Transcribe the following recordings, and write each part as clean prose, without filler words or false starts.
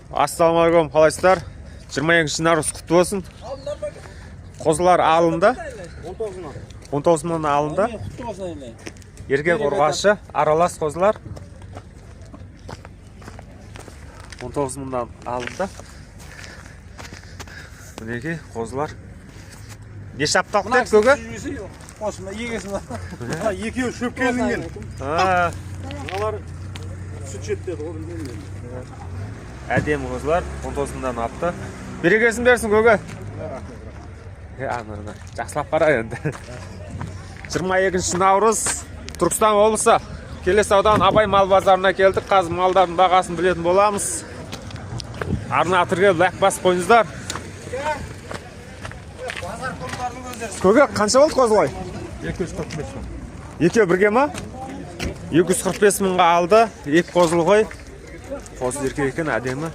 Assalamualaikum қалайсыздар? 22 наурыз құтты болсын. Қозылар алынды. 19 мыңнан алынды. Еркек ұрғашы аралас қозылар. 19 мыңнан алынды. Мінеке қозылар. Не шапталық деді көгі? Осында егесін бар. Екеуі шөпке ілінген. Олар сүт жетеді, ол білмеймін. Әдемі қозылар 19 мыңнан апты. Берекесін берсін көгі. Жақсылап қара енді. 22 наурыз Түркістан облысы Келес аудан Абай мал базарына келдік. Қазір малдардың бағасын білетін боламыз. Арна атырге лайк басып қойыңыздар. Көгі қанша болды қозылай? 245 мың. Екеу бірге ма? 245 мыңға алды. Екі қозыл ғой. Қозыл еркек екен, әдемі.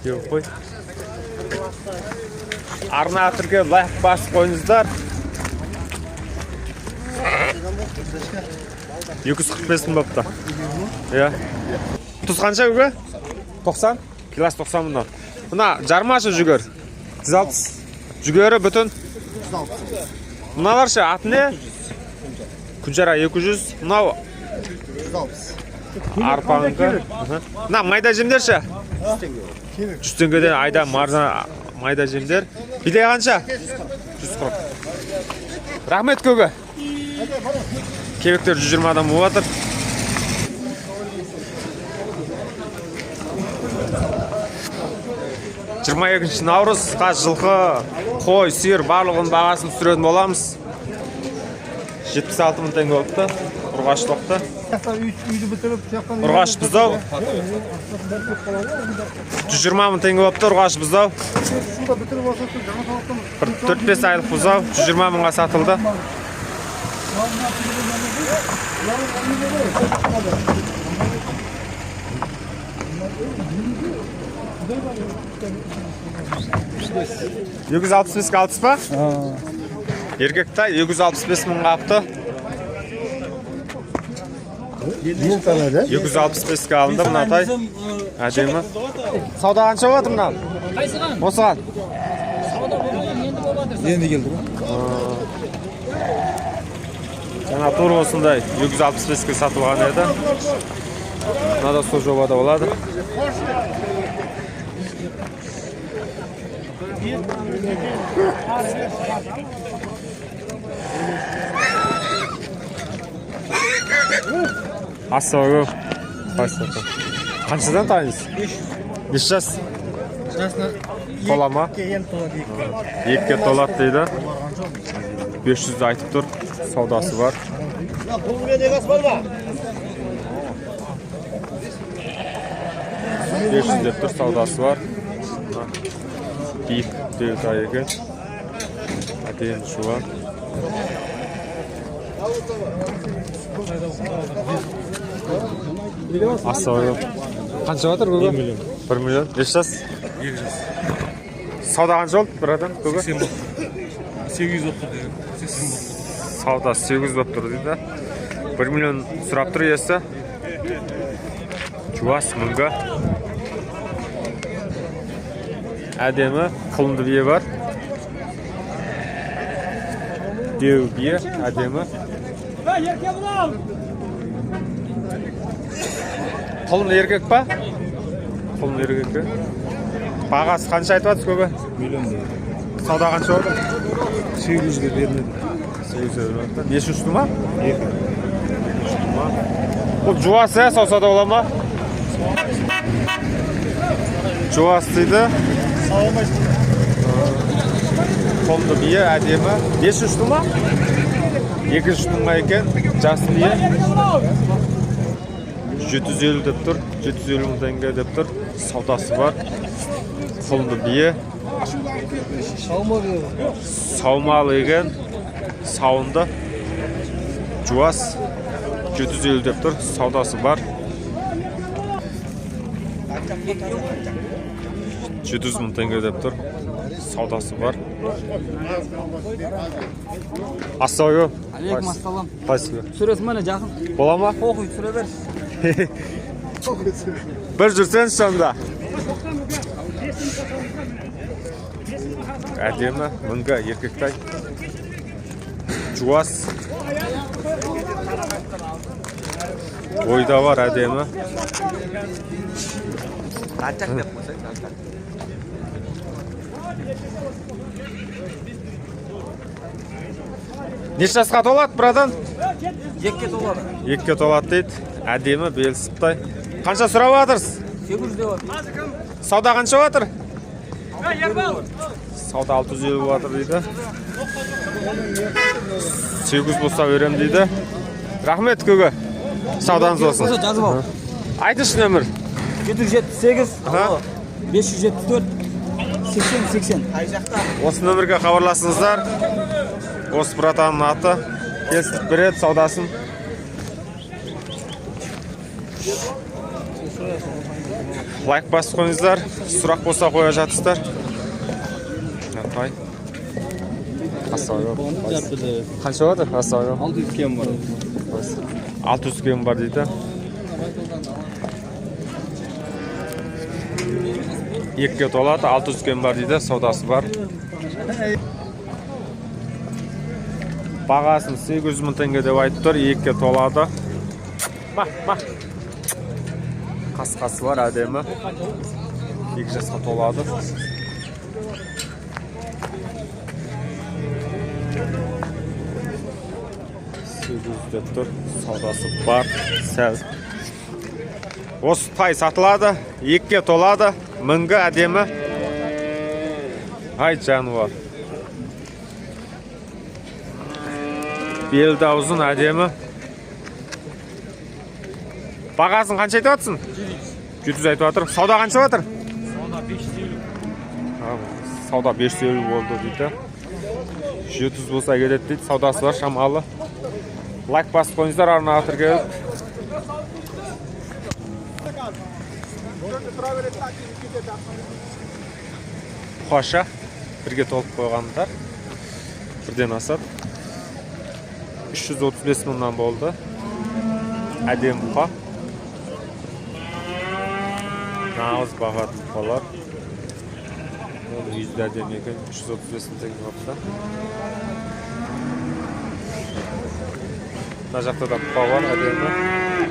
Еу қой. Арна атырге лайк басып қойыңыздар. 245 мың бопты. Тұз қанша көгі? 90? Килас 90 мыңнан. Мына жармашы жүгер. 160. Жүгері бүтін. Мыналар ше, аты не? Күнжара 200. Мынау 160. Арпаңғы. Мына майда жемдер ше? 100 теңгеден айда маржан майда жемдер. Бидай қанша? 140. Рахмет көгі. Кебектер 120 адам болатыр. Жиырма екінші наурыз қаз жылқы, қой, сиыр барлығын бағасын түсіретін боламыз. 76 мың теңге болыпты. Ұрғаш тоқты. Ұрғаш бұздау. 120 мың теңге болыпты. Ұрғаш бұздау. 4-5 айлық бұздау. 120 мыңға сатылды. $265 алпыс па? Еркекті 265 мыңға апты. 265-ке алынды мұнатай. Әдемі. Сауда қанша болатыр мұнан? Қайсыған? Осыған? Сауда болған, енді болатыр. Енді келді ғой. Жаңа тур осындай 265-ке сатылған еді. Мынада сол жобада болады. Ассалаумағалейкум. Қаншадан тайыңыз? 5 жас. Тола ма? 2-ке толады дейді. 500 айтып тұр. Саудасы бар. 500 деп тұр, саудасы бар. Киік деуді екен. Әдейін шуан. Ассалаумағалейкум. Қанша батыр көгі? 1 миллион. 1 миллион. 5 жас? 2 жас. Сауда қанша болды бір адам көгі? 800 болып тұр. Сауда 800 болып тұр дейді. 1 миллион сұрап тұр есі. Жуас мұнға. Әдемі қылынды бие бар. Деу бие, әдемі. Құлынды еркек па? Құлынды еркек пе? Бағасы қанша айтып атыз көгі? Миллион. Сауда қанша орды? 800-ге бермеді. 800 орды. Неші ұшты ма? 2. Бұл жуас ә, саусада ола ма? Жуас дейді. Қолды бие, әдемі. 5 ұшты ма? 2 ұшты ма екен? Жасы бие. 750 деп тұр. 750 мың теңге деп тұр. Саудасы бар. Қолды бие. Саумалы екен. Сауынды. Жуас. 750 деп тұр. Саудасы бар. 700 мың теңге деп тұр. Саудасы бар. Ассалаумағалейкум. Алейкум ассалам. Қайсығы? Сүресі мені жақын. Бола ма? Оқи сүре бер. Bir жүрсеңіз сонда. Әдемі, мыңға еркектай. Жуас. Ойда бар әдемі. Неше жасқа толады, брадан? 2 толады. 2-ке толады дейді. Әдемі, белсіптай. Қанша сұрап жатырсыз? 800 деп отыр. Сауда қанша жатыр? Сауда 650 жатыр дейді. 800 болса берем дейді. Рахмет көге. Сауданыз болсын. Жазып ал. Айтыш нөмір. 778 Аха. 574 80. Осы нөмірге хабарласыңыздар. Осы братанның аты. Келістіріп береді саудасын. Лайк басып қойыңыздар. Сұрақ болса қоя жатсыздар. Атай. Асауы. Қанша жатыр? Асауы. 600 кем бар. 600 кем бар дейді. 2-ке толады, 600 кем бар дейді, саудасы бар. Бағасын 800 мың теңге деп айтып тұр, 2-ке толады. Қасқасы бар, әдемі. 2 жасқа толады. Деп тұр, саудасы бар, сәл. Осы тай сатылады, 2-ке толады, 1000-ға әдемі. Ай, жануар. Белді аузын әдемі. Бағасын қанша айтып атсың? 700 айтып атыр. Сауда қанша атыр? Сауда 550 болды дейді. 700 болса кетеді дейді, саудасы бар шамалы. Лайк басып қойыңыздар, арнаға тіркеліп. Қоша, бірге толып қойғандар. Бірден асады. 335 мыңнан болды. Әдем бұқа. Нағыз бағат бұқалар. Үйізді әдем екен, 335 мың теңге бапта. Мына жақта да бұқа бар, әдемі.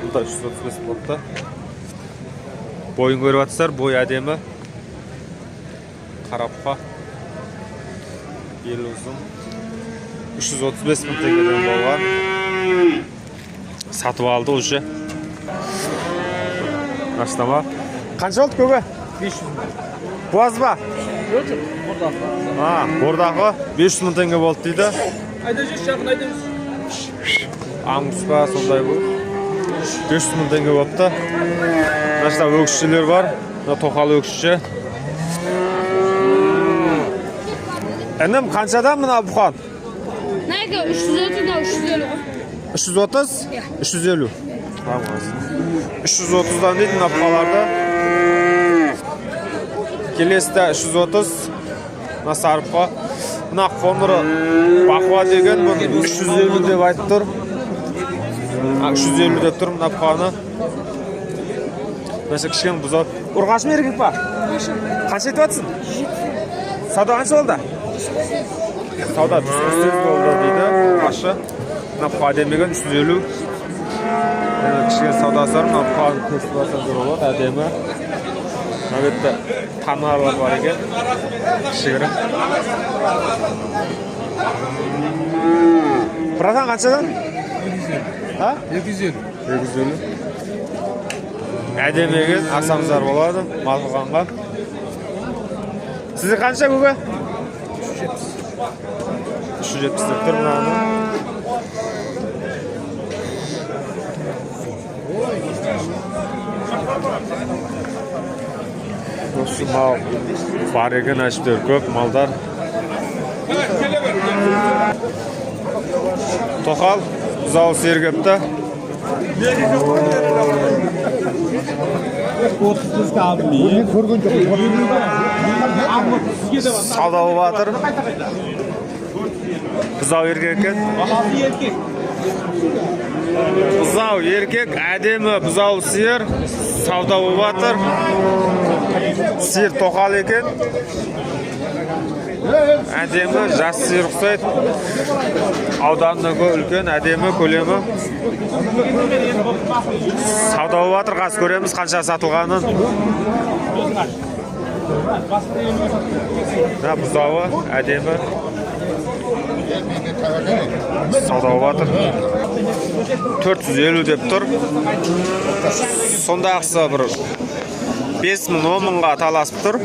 Бұл да 335 болыпты. Бойын көріп атсыздар, бой әдемі. Қара бұқа. Елі ұзын. 335 мың теңгеден болған. Сатып алды уже. Аштама. Қанша oldu көбе? 500 мың. Буаз ба? Бордақы 500 мың теңге болды дейді. Айда жеш жақын, айда жеш. Аңғысқа сондай бұл. 500 мың теңге болыпты. Нашта өкшішілер бар. Тоқал өкшіші. Әнім қаншадан мұна бұқан? Найка 330 да 350. 330? 350. 330-дан дейді мұна бұқаларды. Келесті 330. Мұна сарыпқа. Мұна қоныры бақуа деген бұл 350 деп айтып тұр. 350 деп тұр мұна бұқаны. Мәші кішкен бұзау. Ұрғашы ма еркек па? Қанша етіп атсың? Сауда қанша болды? Сауда 300 болды дейді. Ұрғашы. Мұна бұқа демеген 350. Кішкен саудасы бар. Мұна бұқаны тесіп атсан жүр болады. Әдемі. Мұна бетті танарлар бар екен. Кішігірі. Братан қаншадан? 250. 250. Әдемі екен, асамыздар болады, малғанға. Сізі қанша көге? 370 деп тұр мұнаны. Осы мал бар екен, әшіптер көп малдар. Тоқал, бұзауы сергепті. Саудалы батыр. Бұзау еркек екен. Бұзау еркек, әдемі бұзау сиыр, сауда болып жатыр. Сиыр тоқал екен. Әдемі жас сиыр ұқсайды. Ауданның үлкен, әдемі көлемі. Сауда болып жатыр, қазір көреміз қанша сатылғанын. Бұзауы әдемі. Сауда болып жатыр. 450 деп тұр. Сондағысы бір 5.000-10 мыңға таласып тұр.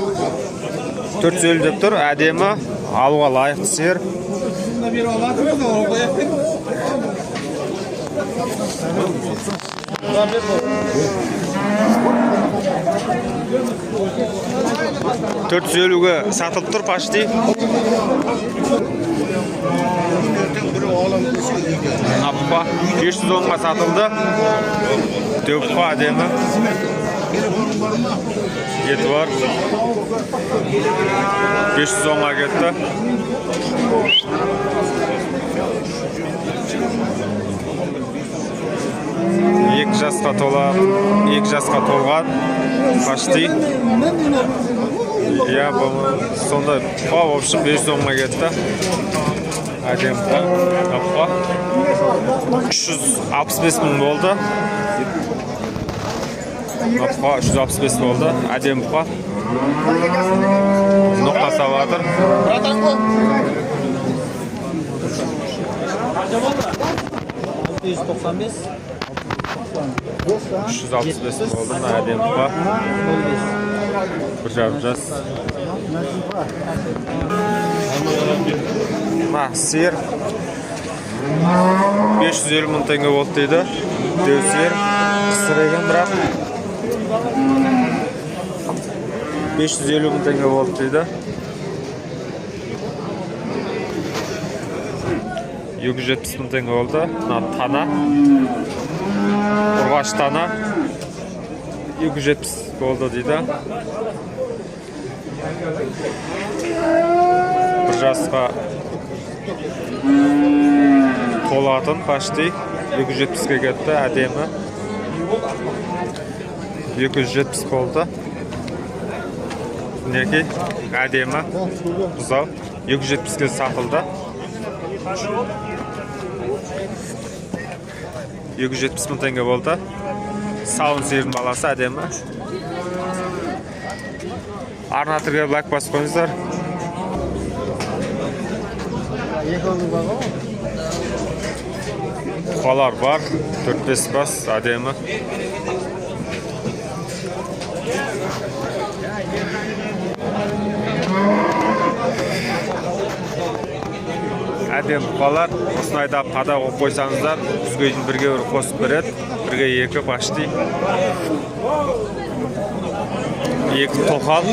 450 деп тұр. Әдемі, алуға лайықты сиыр. $450-ге сатылып тұр почти. Аппа 510-ға сатылды. Дөпқа әдемі. Еті бар. 510-ға кетті. Екі жасқа толған. Почти. Я сонда в общем 510-ға кетті. Әдемі. Аппа 365 мың болды. Аппа 365 болды. Әдемі па. Ноқта салатыр. 365 болды. Әдемі па. Бір жас. Сиыр 550 мың теңге болды дейді. Деу сиыр қысыреген бірақ 550 мың теңге болды дейді. 270 мың теңге болды. Тана ұрғаш тана 270 болды дейді. Бір жасқа толатын почти 270-ге кетті. Әдемі 270 болды. Неке әдемі бұзау 270-ге сатылды. 270 мың теңге болды. Сауын сиырдың баласы әдемі. Арнатырға лайк басып қойыңыздар. Бұқалар бар, 4-5 бас, әдемі. Әдемі бұқалар, осынайда қада қойып қойсаңыздар, күзге дейін бірге бір қосып береді, бірге екі почти. Екі тоқал.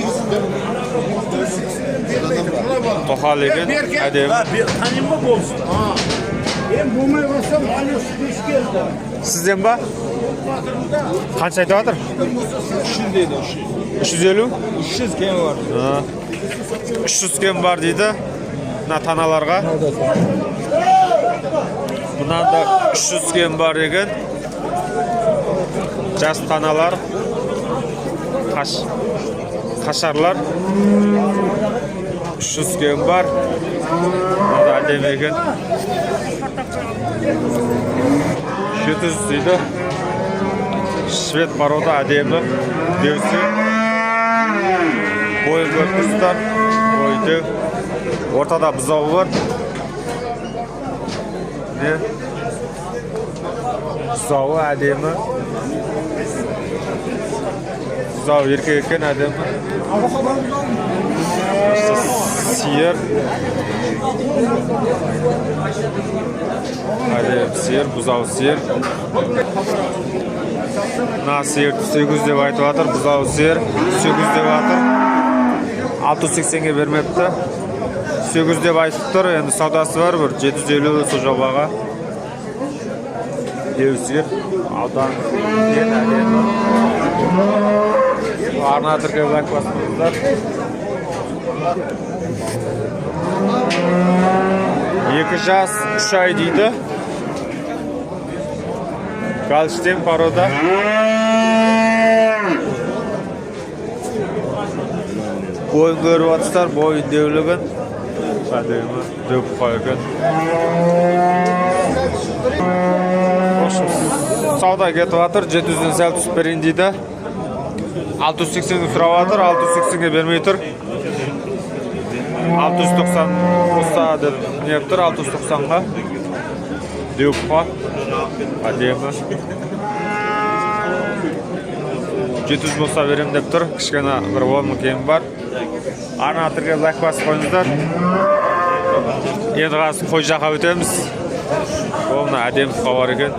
Тоқал екен, әдемі. Сізден ба? Қанша айтып жатыр? 300 дейді. 350? 300 кем бар. 300 кем бар дейді. Мына таналарға. Бұнанда 300 кем бар екен. Жас таналар. Қашарлар. 300 кем бар. Бұнда әдемі екен. 700 дейді. Швед порода әдемі. Деусе. Бойы көп тұстар. Бойды. Ортада бұзауы бар. Бұзауы әдемі. Бұзау еркек екен әдемі. Сиыр. Әдемі сиыр, бұзау сиыр. Мына сиыр 800 деп айтып жатыр, бұзау сиыр 800 деп жатыр. 680-ге бермепті. 800 деп айтып тұр, енді саудасы бар бір 750 сол жобаға. Деу сиыр, аудан әдемі. Арнатырға лайк басыңыздар. 2 жас 3 ай дейді. Галштейн порода. Boyun görüp atışlar, boyun devligen. Adayımı döp koygan. Savda ketip atır, 700'den sel tutup berin deydi. 680'ni sürap atır, 680'e bermey tur. 690 olsa deb neyiptir, 690'ga. Döp koy. Adayımı. 700 bolsa berem dep tur. Kişkena bir 10 ming kemi bar. Arnatirga like basıp koyingizlar. Endi qasi qo'y жаққа o'tamiz. O'mna adem xabar ekan.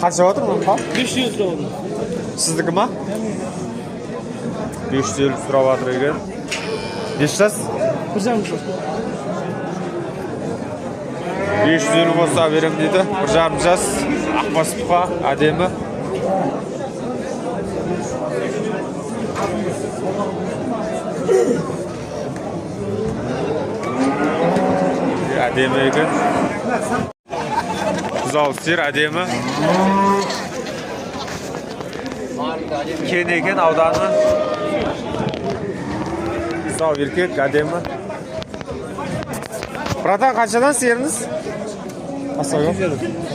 Qancha o'tir bu? 500 lira oldu. Siznikimi? 550 so'rab o'tir ekan. Nechtasiz? 1,5. 550 bo'lsa berem deydi. 1,5 jas. Aqbasovqa ademi. Ademi ekan. Güzel sir ademi. Keyin ekan avdani. Güzel erkek ademi. Bratan qanchadan seriniz? Asoyo.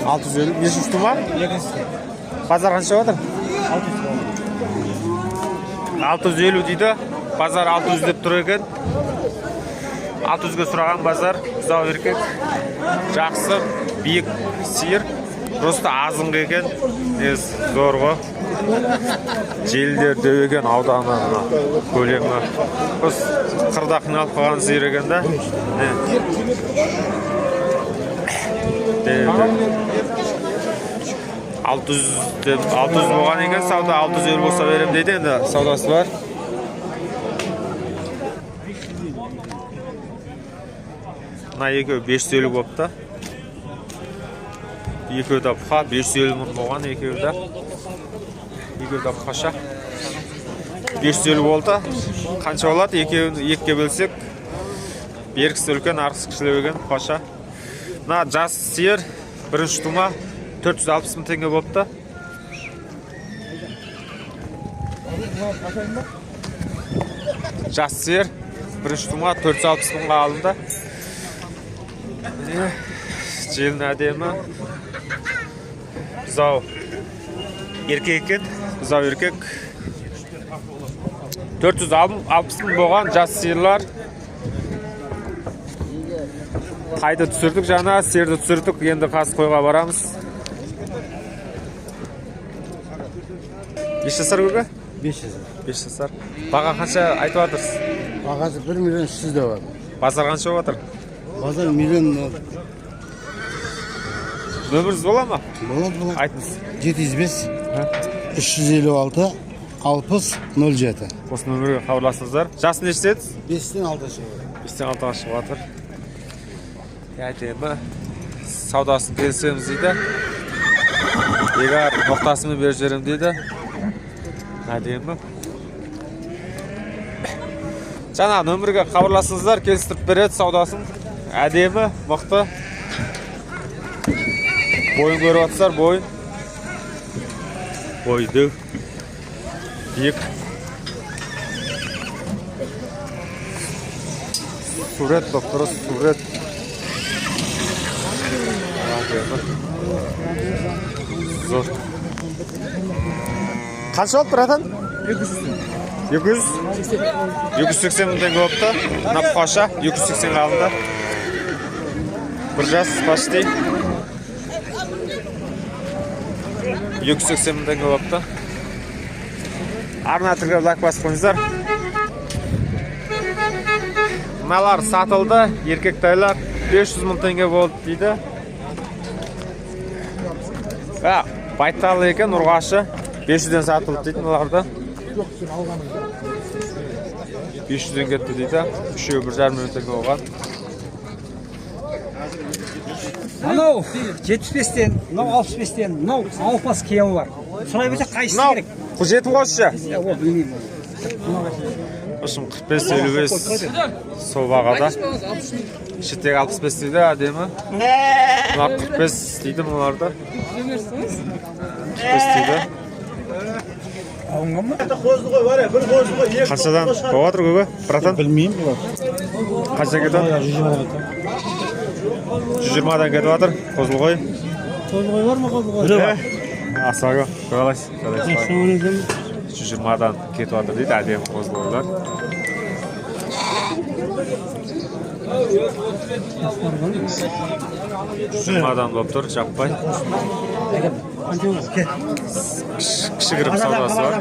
650. Necha tutma? Bazar qancha o'tir? 650 deydi. Bazar 600 deb tur ekan. 600 ga so'ragan bazar, güzel erkek. Жақсы, biik sir. Просто azınğı ekan. Ez zo'rg'a. Jelder deb ekan avdani ko'lemi. Biz qirda qiynalib qolgan sir ekanda. 600 deb 600 bo'lgan ekan, savdo 650 bo'lsa berem deydi endi, savdosi bor. Mana ekovi 550 bo'pti. Ekovda puxa 550 ming bo'lgan ekovda. Ekovda puxa 550 bo'ldi. Qancha bo'ladi? Ekovni 2 ga bo'lsak, berkisi ulkan, arqisi kichikroq puxa. Mana jas sir birinchi tuma 460 ming tenge bo'pti. Jas sir birinchi tuma 460 mingga olindi. Jelin ademi. Güzel erkek ekan, güzel erkek. 460 ming bo'lgan jas sirlar. Qayda tushirdik jana, serda tushirdik. Endi qas qo'yga boramiz. Nechasar o'ga? 500. 500. Baqa qancha aytib o'tirsiz? Бағасы 1 миллион 300 да бар. Bazar qancha o'tir? Базар миллион Nömrünüz bo'la mı? болады. Aytыңыз. 705 356 60 07. Осы нөмірге хабарласыңыздар. Жасы неште еді? 5-тен 6 шығады. 5-тен 6-ға шығып жатыр. Айтайын, саудасын келісеміз дейді. Егер ноқтасымен беріп жіберем дейді. Айтайын. Жаңа нөмірге хабарласыңыздар, келістіріп береді саудасын. Әдемі, мықты. Бойын көріп атсыздар, бойын. Бойды. Биік. Сурет, докторы, сурет. Зор. Қанша болып тұратын? 200. 280 мың теңге болыпты. Мына қаша 280 алынды. Bir жас почти. 280 мың теңге болыпты. Арнатырға лайк басып қойыңыздар. Мыналар сатылды, еркек тайлар 500 мың теңге болды дейді. Байталы екен, ұрғашы 500-ден сатылды дейді мыналарды. 500-ден кетті дейді. Үшеу 1,5 миллион теңге болған. Анау 75-тен, мынау 65-тен, мынау ауыпас кемі бар. Сұрай берсек қайсысы керек? Құл жетім қосшы? О, білмеймін. Işım 45-55 sol бағада. Şitek 65 deydi әдемі. Bunlar 45 deydi bunlarda. 45 deydi. Қаншадан болып жатыр көке? Братан? Bilmeyeyim mi? Қанша кетеді? 120-дан кетіп жатыр. Қозылғой. Қозылғой бар ма қозылғой? Асаға. Қалайсыз? 120-дан кетіп жатыр дейді әдемі қозылғойлар. 120-дан болып тұр, жаппай. Кішігірім саудасы бар.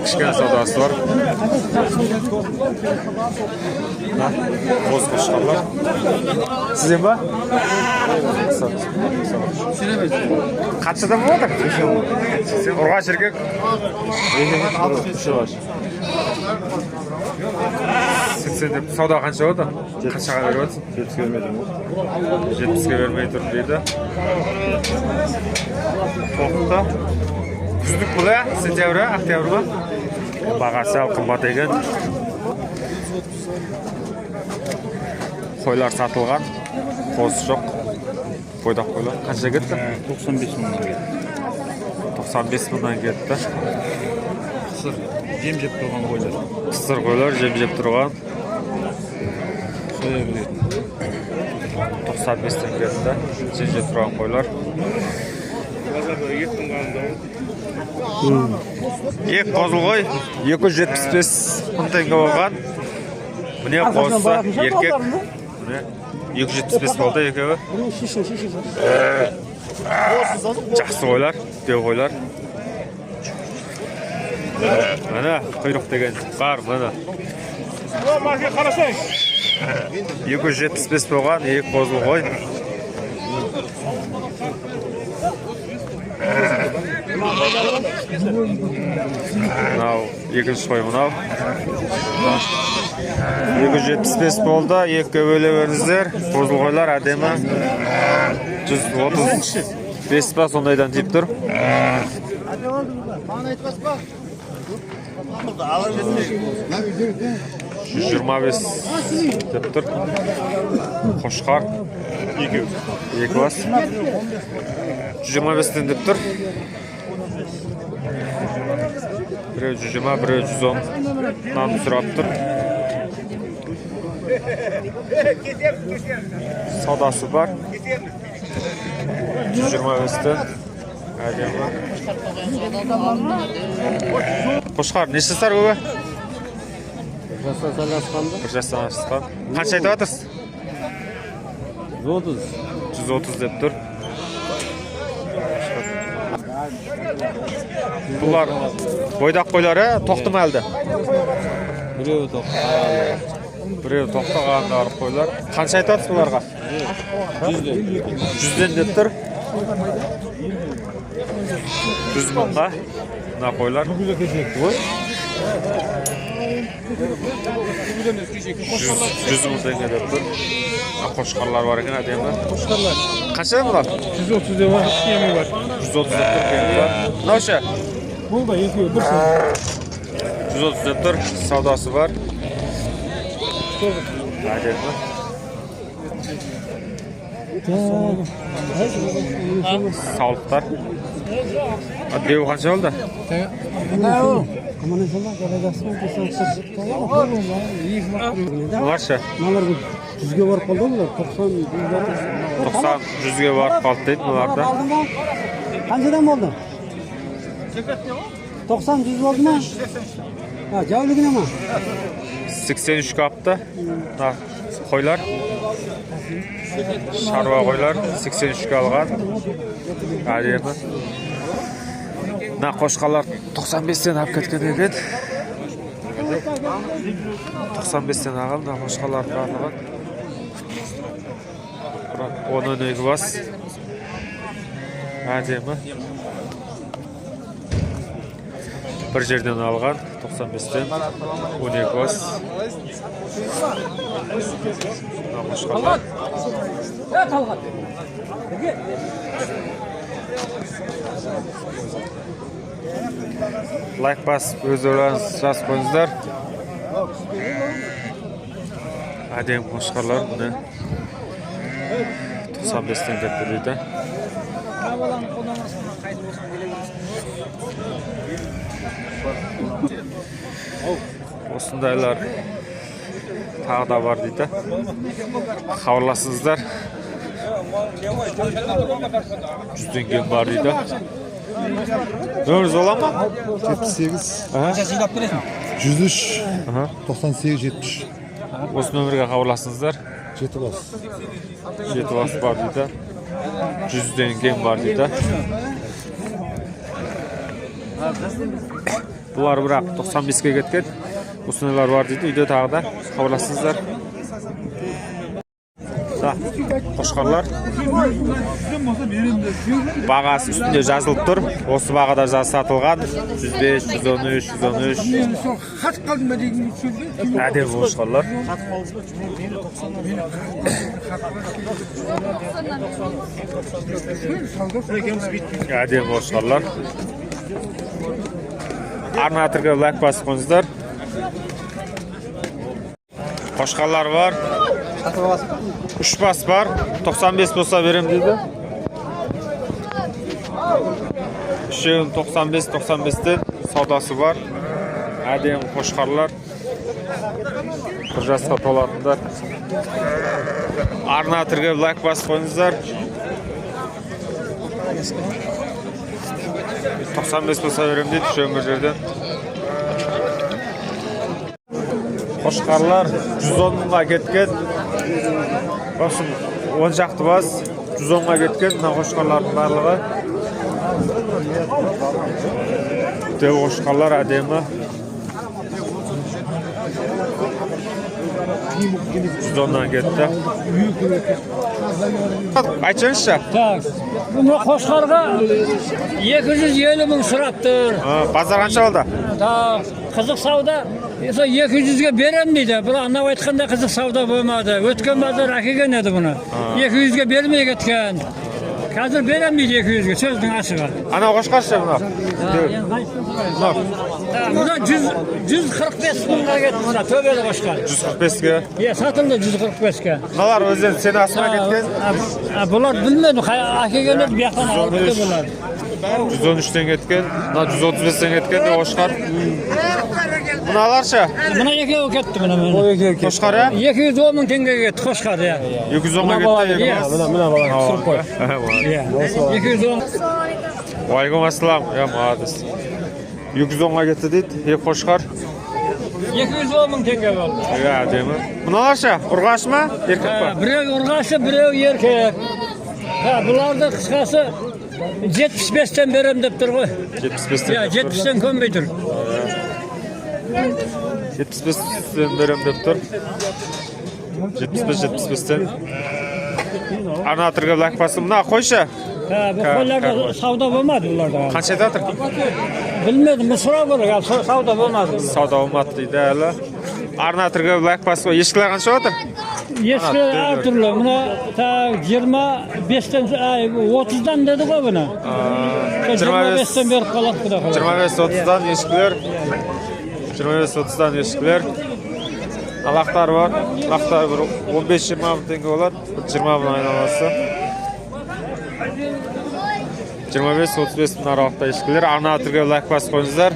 Кішкене саудасы бар. Қоз қошқарлар. Сізден ба? Қаншадан болып отыр? Ұрғаш еркек? Сен деп сауда қанша болды? Қаншаға беріп отырсың? 70-ге бермей тұр. 70-ге бермей тұр дейді. Тоқты. Күздік бұл ә? Сентябрь, октябрь ма? Бағасы ал қымбат екен. Қойлар сатылған. Қоз жоқ. Бойдақ қойлар. Қанша кетті? 95 мыңнан кетті. 95 мыңнан кетті. Қысыр жем жеп тұрған қойлар. Қысыр қойлар жем жеп тұрған. 95-тен кетті. Жем жеп тұрған қойлар. Ек қозылғой 275 мың теңге болған. Міне қозысы еркек. 275 болды екеуі. Жақсы қойлар, деу қойлар. Міне құйрық деген бар, міне. 275 болған, ек қозылғой. Мынау екінші қой мынау. 275 болды, екке бөле беріңіздер. Қозылғойлар әдемі. 135 па сондайдан тиіп тұр. 125 деп тұр. Қошқар. Екі бас. 125-тен деп тұр. Біреу 120, біреу 110-нан сұрап тұр. Саудасы бар. 125-тен. Әдемі. Қошқар, неші сар көбі? Бір жастан асқан. Қанша айтып атырсыз? 130 деп тұр. Бұлар бойдақ қойлары тоқты ма әлді? Біреу тоқтағандар қойлар. Қанша айтып атырсыз бұларға? 100-ден деп тұр. 100 мыңға мына қойлар. 100 мың теңге деп тұр. Қошқарлар бар екен әдемі. Қанша бұлар? 130 деп бар, кемі бар. 130 деп тұр кемі бар. Мынау ше? Бұл да екеуі бір 130 деп тұр, саудасы бар. Әдемі. Саулықтар. Деу қанша болды? Бұлар ше? 100-ге барып қалды бұлар, 90-100-ге барып қалды дейді бұларда. Қаншадан болды? 90-100 болды ма? Жаулығына ма? 83 қапты. Қойлар. Шаруа қойлар 83-ке алған. Әдемі. Қошқалар 95-тен ап кеткен екен. 95-тен ағам қошқаларды алған. 10-12 бас. Әдемі. Bir жерден алған 95-тен 12 бас. Қошқалар. Лайк басып өздеріңіз жазып қойыңыздар. Әдем қошқарлар міне 95-тен кетті дейді. Осындайлар тағы да бар дейді. Хабарласыңыздар. 100-ден кем бар дейді. Нөміріңіз бола ма? 78 103 98 70. Осы нөмірге хабарласыңыздар. 7 бас. 7 бас бар дейді. 100-ден кем бар дейді. Бұлар бірақ 95-ке кеткен. Осынайлар бар дейді. Үйде тағы да хабарласыңыздар. Қошқарлар бағасы үстінде жазылып тұр. Осы бағада сатылған 105, 113, 113. Әдем қошқарлар. Әдем қошқарлар. Арна атырға лайк басып қойыңыздар. Қошқарлар бар. 3 бас бар. 95 болса берем дейді. Үшеуін 95-95-тен саудасы бар. Әдем қошқарлар. Bir жасқа толатындар. Арна атырға лайк басып қойыңыздар. 95 болса берем дейді. Үшеуін бір жерден. Қошқарлар 110-ға кеткен. Басым 10 жақты бас 110-ға кеткен. Мына қошқарлардың барлығы. Дәу қошқарлар әдемі. 110-дан кетті. Айтыңызшы. Bunu Qo'shqarga 250 ming so'rabdir. Bozor qancha bo'ldi? Qiziq savdo. Esa 200 ga beram deydi. Bular anav aytganda qiziq savdo bo'lmadi. O'tgan bozor akagan edi buni. 200 ga bermay ketgan. Hozir beram deydi 200 ga. So'zning ochig'i. Ana qo'shqarcha buni. Buna 145 mingga ketdi buna. Tövbeli Qo'shqar. 145 ga. Satıldı 145 ga. Bular o'zidan seni asma ketgan. Bular bilmedim. Akagan edi bu yoqdan oldi bular. 113'ten ketken, 135'ten ketken de Qo'shqar. Bunalarcha? Buna 2 ketdi buna. Qo'shqar ya? 210 ming tenge ketdi Qo'shqar ya. 210'ga ketdi. Mana bala tushirib qo'y. 210. Alaykum assalom. Ya muhadis. 210'ga ketdi deydi. Qo'shqar. 210 ming tenge bo'ldi. Ya deymi? Bunalarcha? Urg'ashmi? Erkak mi? Biri urg'ashi, biri erkak. Ha, bularda qisqasi 75'ten berem deb tur qo'y. 75'ten. Ya 70'ten ko'nmay tur. 75'ten berem deb tur. 75'ten. Ana atırga lak basım. Na qo'yshi. Ha, bu qo'ylarda savdo bo'lmadi ularda. Qancha aytadi? Bilmedim, bu so'rab ko'ring, savdo bo'lmadi. Savdo bo'lmadi deydi hali. Arna atırga lak basib. Eshiklar qancha o'tir? Eshiklar har turli. Buni 25'ten 30'dan dedi qo'y buni. 25'ten berib qoladi xudo xohlasa. 25-30'dan eshiklar. 25-30'dan eshiklar. Alaqlar var. Alaqlar 15-20 ming tenge bo'ladi. 20 ming aylanasi. 25-35 ming aralықта eshiklar. Arna atırga lak basib qo'yingizlar.